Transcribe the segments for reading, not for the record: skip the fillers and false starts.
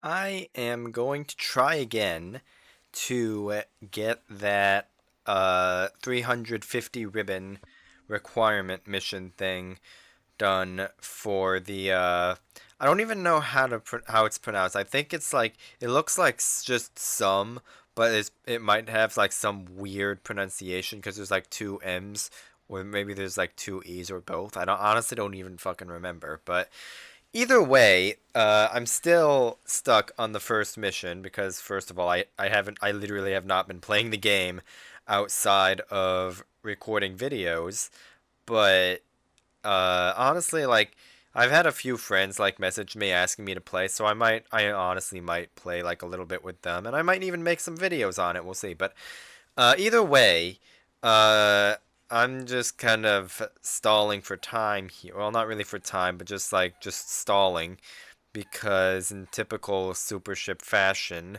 I am going to try again to get that 350 ribbon requirement mission thing done for the I don't even know how it's pronounced. I think it's like it looks like just some, but it might have like some weird pronunciation because there's like two M's or maybe there's like two E's or both. I don't honestly don't even fucking remember, but either way, I'm still stuck on the first mission because first of all, I literally have not been playing the game outside of recording videos, but honestly, like I've had a few friends like message me asking me to play, so I honestly might play like a little bit with them, and I might even make some videos on it. We'll see. But either way, uh, I'm just kind of stalling for time here. Well, not really for time, but just stalling because in typical super ship fashion,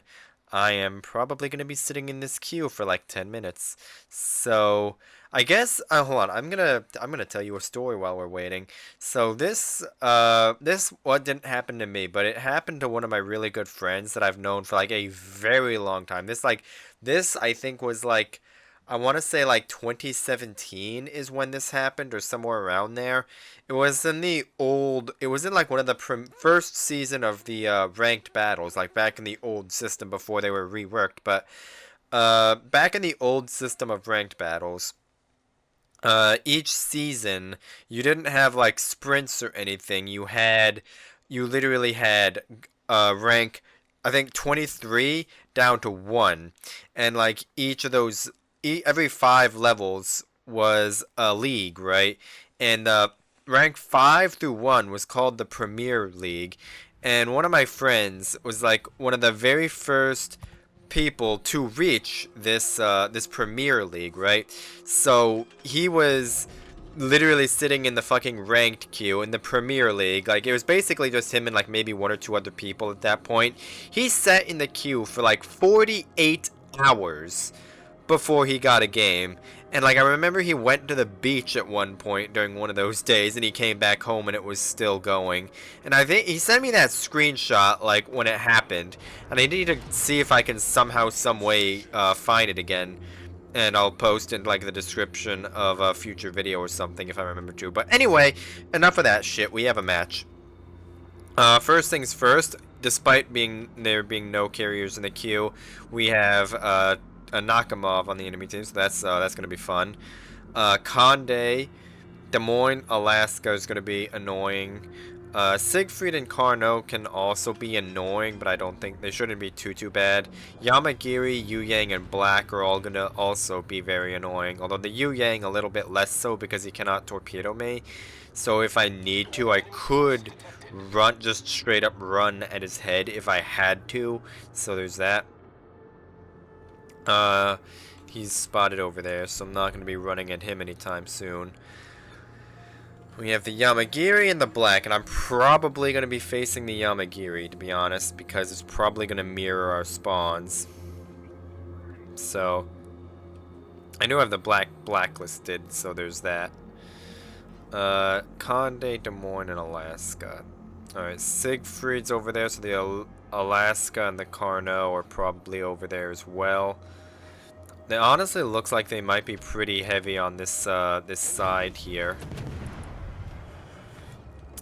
I am probably going to be sitting in this queue for like 10 minutes. So, I guess hold on. I'm going to tell you a story while we're waiting. So this what didn't happen to me, but it happened to one of my really good friends that I've known for like a very long time. This I think was like I want to say like 2017 is when this happened or somewhere around there. It was in like one of the first season of the ranked battles, like back in the old system before they were reworked. But back in the old system of ranked battles, each season you didn't have like sprints or anything. You literally had rank, I think 23 down to 1, and like each of those, every 5 levels was a league, right? And rank 5 through 1 was called the Premier League, and one of my friends was like one of the very first people to reach this Premier League, right? So he was literally sitting in the fucking ranked queue in the Premier League. Like it was basically just him and like maybe one or two other people at that point. He sat in the queue for like 48 hours before he got a game. And like I remember he went to the beach at one point during one of those days and he came back home and it was still going. And I think he sent me that screenshot like when it happened. And I need to see if I can somehow some way find it again. And I'll post in like the description of a future video or something if I remember to. But anyway, enough of that shit. We have a match. First things first, despite there being no carriers in the queue, we have a Nakamov on the enemy team, so that's gonna be fun. Conde, Des Moines, Alaska is gonna be annoying. Siegfried and Carnot can also be annoying, but I don't think they shouldn't be too bad. Yamagiri, Yu Yang, and Black are all gonna also be very annoying. Although the Yu Yang a little bit less so because he cannot torpedo me. So if I need to, I could just straight up run at his head if I had to. So there's that. He's spotted over there, so I'm not going to be running at him anytime soon. We have the Yamagiri and the Black, and I'm probably going to be facing the Yamagiri, to be honest, because it's probably going to mirror our spawns. So, I do have the Black blacklisted, so there's that. Conde, Des Moines, and Alaska. Alright, Siegfried's over there, so the Alaska and the Carnot are probably over there as well. It honestly looks like they might be pretty heavy on this this side here.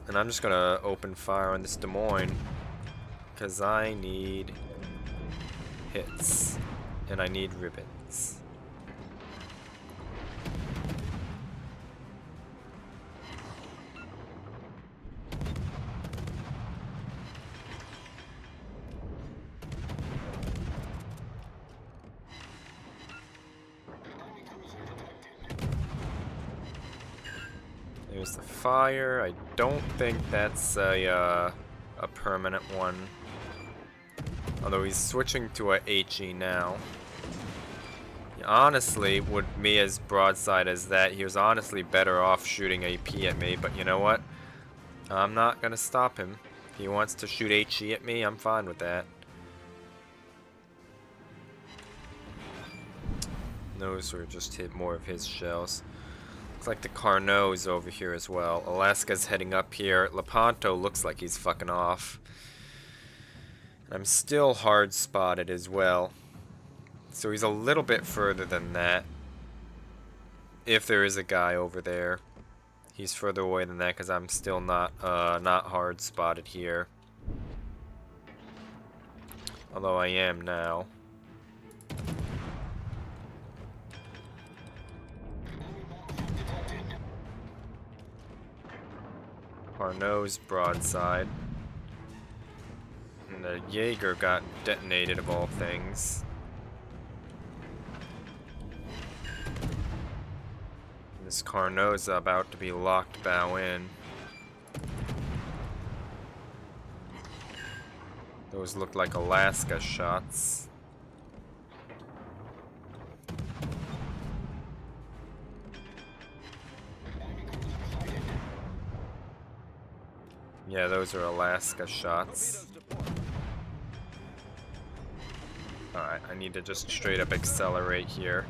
And I'm just gonna open fire on this Des Moines because I need hits and I need ribbons. There's the fire. I don't think that's a permanent one. Although he's switching to a HE now. Honestly, with me as broadside as that, he was honestly better off shooting AP at me, but you know what? I'm not gonna stop him. If he wants to shoot HE at me, I'm fine with that. Those were just hit more of his shells. Looks like the Carnot's over here as well. Alaska's heading up here. Lepanto looks like he's fucking off. I'm still hard spotted as well. So he's a little bit further than that. If there is a guy over there. He's further away than that because I'm still not hard spotted here. Although I am now. Arnaud's broadside. And the Jaeger got detonated of all things. This Carnot's about to be locked bow in. Those look like Alaska shots. Yeah, those are Alaska shots. Alright, I need to just straight up accelerate here.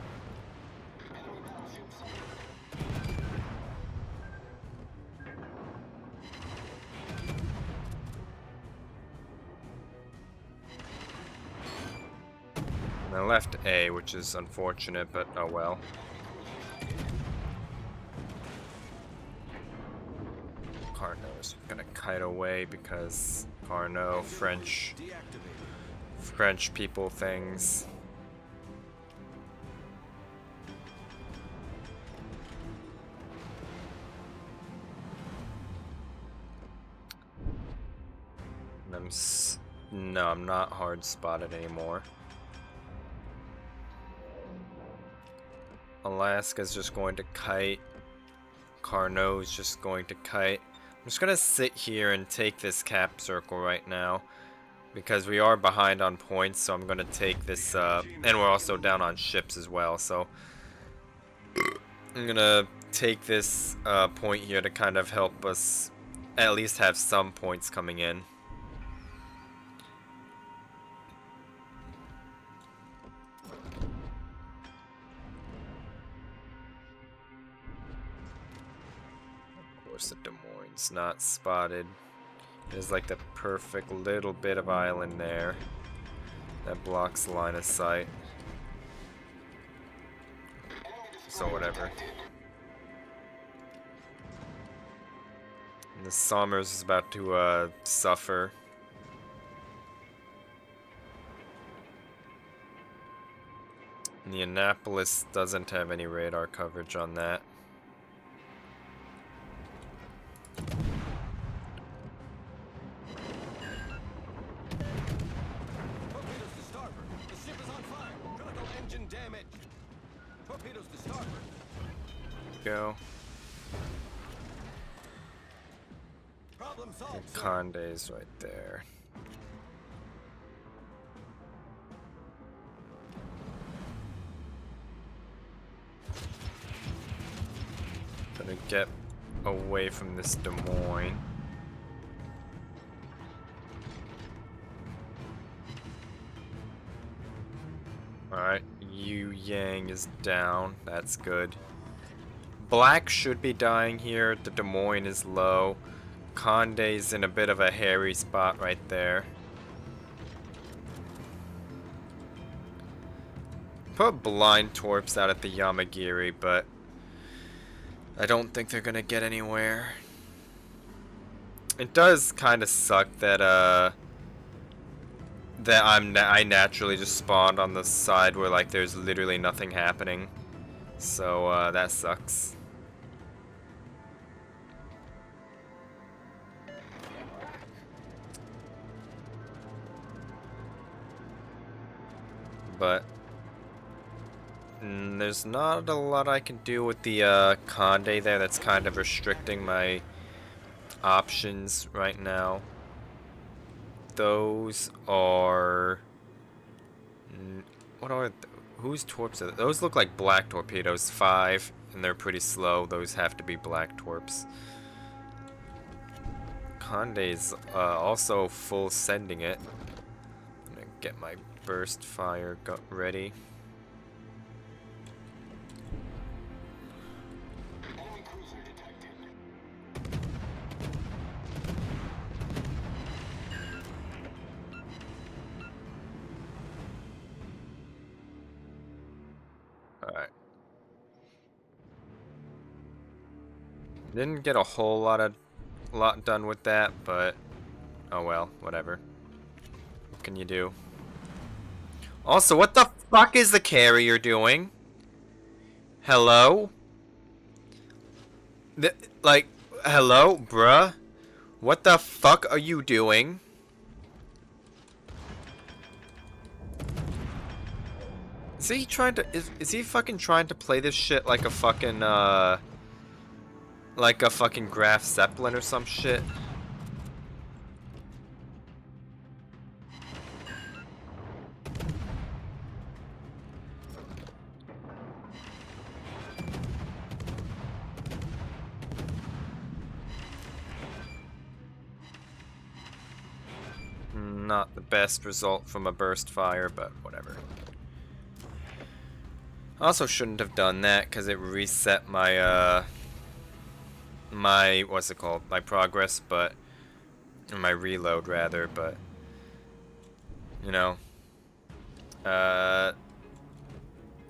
And I left A, which is unfortunate, but oh well. Carnot's gonna kite away because Carnot, French people things. And no, I'm not hard spotted anymore. Alaska's just going to kite. Carnot's just going to kite. I'm just gonna sit here and take this cap circle right now because we are behind on points, so I'm gonna take this and we're also down on ships as well, so I'm gonna take this point here to kind of help us at least have some points coming in. Of course, the Des Moines not spotted. There's like the perfect little bit of island there that blocks the line of sight. So whatever. And the Sommers is about to suffer. And the Annapolis doesn't have any radar coverage on that. Go. Conde's right there. Gonna get away from this Des Moines. Alright, Yu Yang is down. That's good. Black should be dying here. The Des Moines is low. Conde's in a bit of a hairy spot right there. Put blind torps out at the Yamagiri, but I don't think they're gonna get anywhere. It does kind of suck that I naturally just spawned on the side where like there's literally nothing happening. So that sucks. But there's not a lot I can do with the Conde there. That's kind of restricting my options right now. Those are... what are... whose torps are those? Look like black torpedoes. 5, and they're pretty slow. Those have to be black torps. Conde's also full sending it. I'm gonna get my burst fire ready. Didn't get a whole lot done with that, but oh well, whatever. What can you do? Also, what the fuck is the carrier doing? Hello? Like, hello, bruh? What the fuck are you doing? Is he trying to is he fucking trying to play this shit like a fucking Graf Zeppelin or some shit? Not the best result from a burst fire, but whatever. Also shouldn't have done that because it reset my my what's it called? My progress, but or my reload rather, but you know,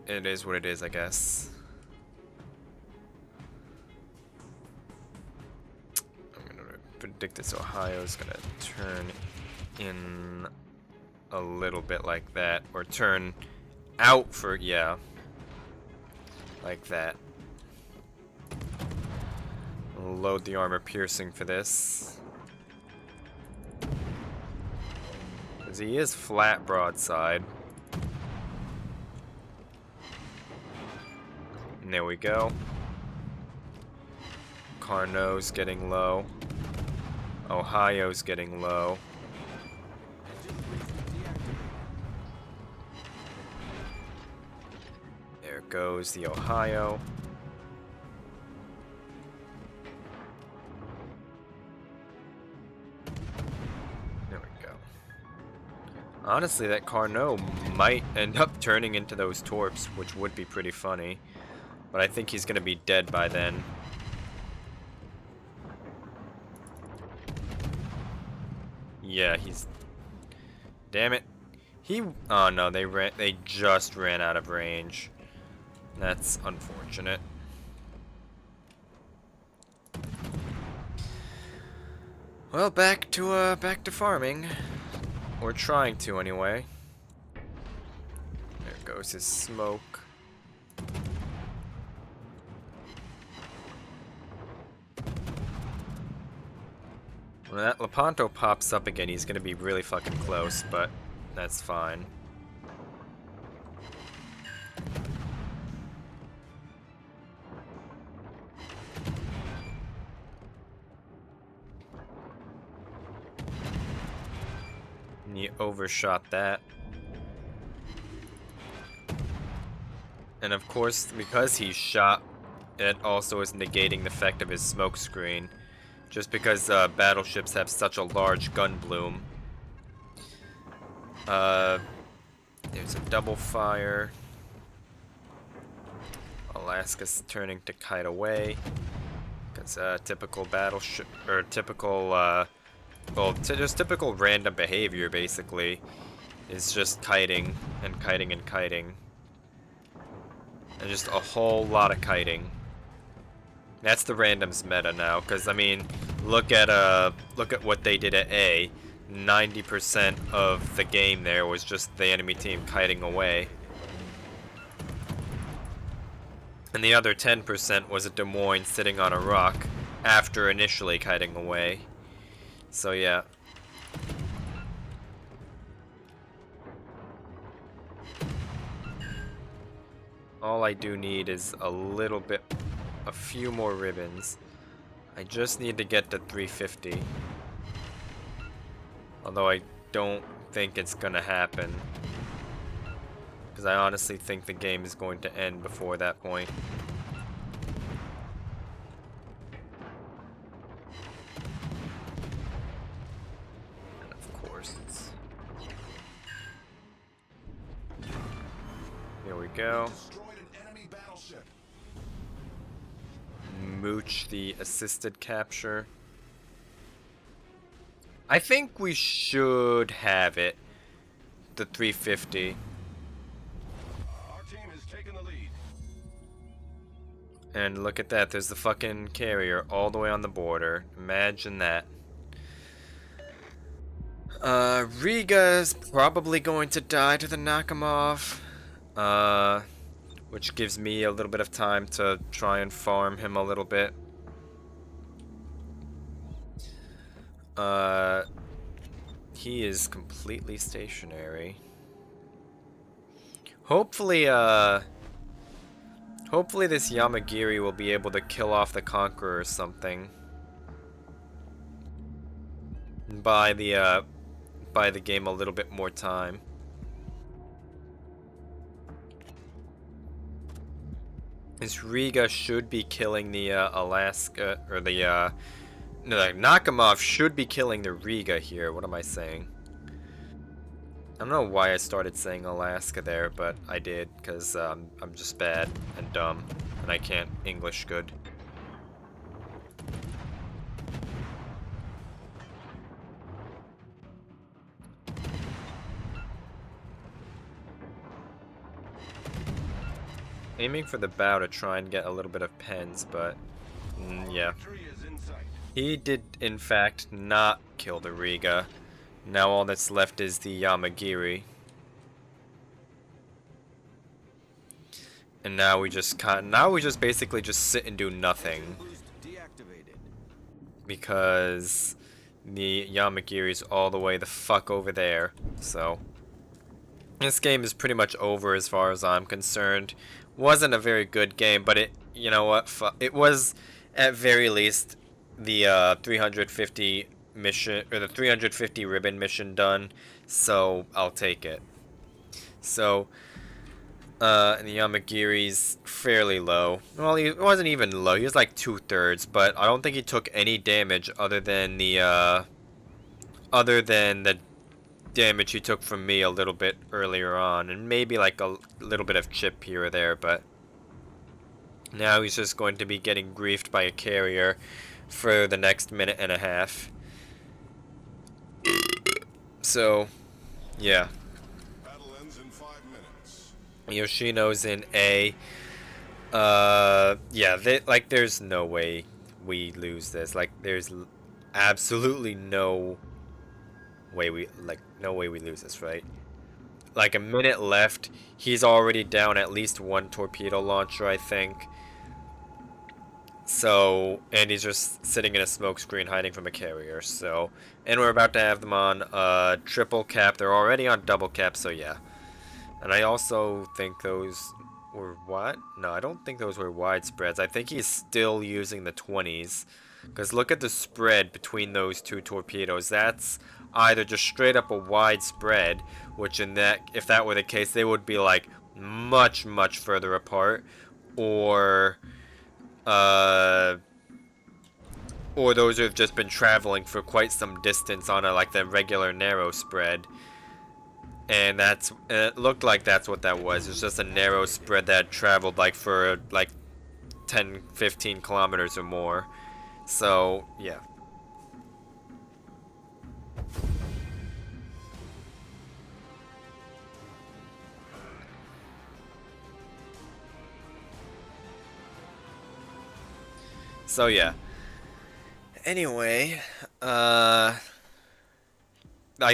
it is what it is, I guess. I'm gonna predict this Ohio's gonna turn in a little bit like that, or turn out for, yeah, like that. I'll load the armor piercing for this, because he is flat broadside. And there we go. Carnot's getting low. Ohio's getting low. There goes the Ohio. There we go. Honestly, that Carnot might end up turning into those torps, which would be pretty funny. But I think he's gonna be dead by then. Yeah, he's... Damn it. Oh no, they just ran out of range. That's unfortunate. Well, back to farming. Or trying to anyway. There goes his smoke. When that Lepanto pops up again, he's gonna be really fucking close, but that's fine. And you overshot that. And of course, because he's shot, it also is negating the effect of his smoke screen. Just because battleships have such a large gun bloom. There's a double fire. Alaska's turning to kite away. Because typical battleship, or typical, well, just typical random behavior basically. Is just kiting and kiting and kiting. And just a whole lot of kiting. That's the randoms meta now, because I mean, look at what they did at A. 90% of the game there was just the enemy team kiting away, and the other 10% was a Des Moines sitting on a rock after initially kiting away. So yeah. All I do need is a few more ribbons. I just need to get to 350. Although I don't think it's gonna happen. Because I honestly think the game is going to end before that point. And of course it's... Here we go. Mooch the assisted capture. I think we should have it. The 350. Our team has taken the lead. And look at that, there's the fucking carrier all the way on the border. Imagine that. Riga's probably going to die to the Nakamov. Uh, which gives me a little bit of time to try and farm him a little bit. Uh, he is completely stationary. Hopefully, hopefully this Yamagiri will be able to kill off the Conqueror or something. Buy the game a little bit more time. This Riga should be killing the Alaska, or the no, Nakamov should be killing the Riga here. What am I saying? I don't know why I started saying Alaska there, but I did, because I'm just bad and dumb, and I can't English good. Aiming for the bow to try and get a little bit of pens, but yeah. He did, in fact, not kill the Riga. Now all that's left is the Yamagiri. And now we just basically just sit and do nothing. Because the Yamagiri is all the way the fuck over there. So this game is pretty much over as far as I'm concerned. Wasn't a very good game, but it, you know what, it was at very least the 350 mission, or the 350 ribbon mission done, so I'll take it. So and the Yamagiri's fairly low. Well, he wasn't even low, he was like 2/3, but I don't think he took any damage other than the damage he took from me a little bit earlier on, and maybe like a little bit of chip here or there, but now he's just going to be getting griefed by a carrier for the next minute and a half. So, yeah. Battle ends in 5 minutes. Yoshino's in A. Yeah, there's no way we lose this. Like, there's absolutely no way we lose this, right? Like a minute left, he's already down at least one torpedo launcher, I think. So, and he's just sitting in a smoke screen hiding from a carrier. So, and we're about to have them on triple cap. They're already on double cap, so yeah. And I also think those were what? No, I don't think those were wide spreads. I think he's still using the 20s. Because look at the spread between those two torpedoes. That's either just straight up a wide spread, which if that were the case, they would be like much, much further apart, or those have just been traveling for quite some distance on like the regular narrow spread. And it looked like that's what that was. It's just a narrow spread that traveled like for like 10, 15 kilometers or more. So, yeah. So, yeah. Anyway, I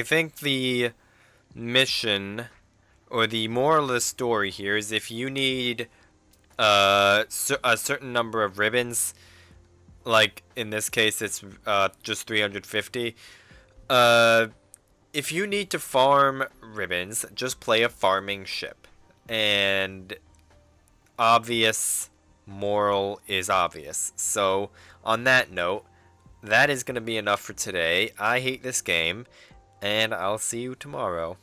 think the mission, or the moral of the story here, is if you need a certain number of ribbons, like in this case it's just 350, if you need to farm ribbons, just play a farming ship. And obvious moral is obvious. So on that note, that is going to be enough for today. I hate this game, and I'll see you tomorrow.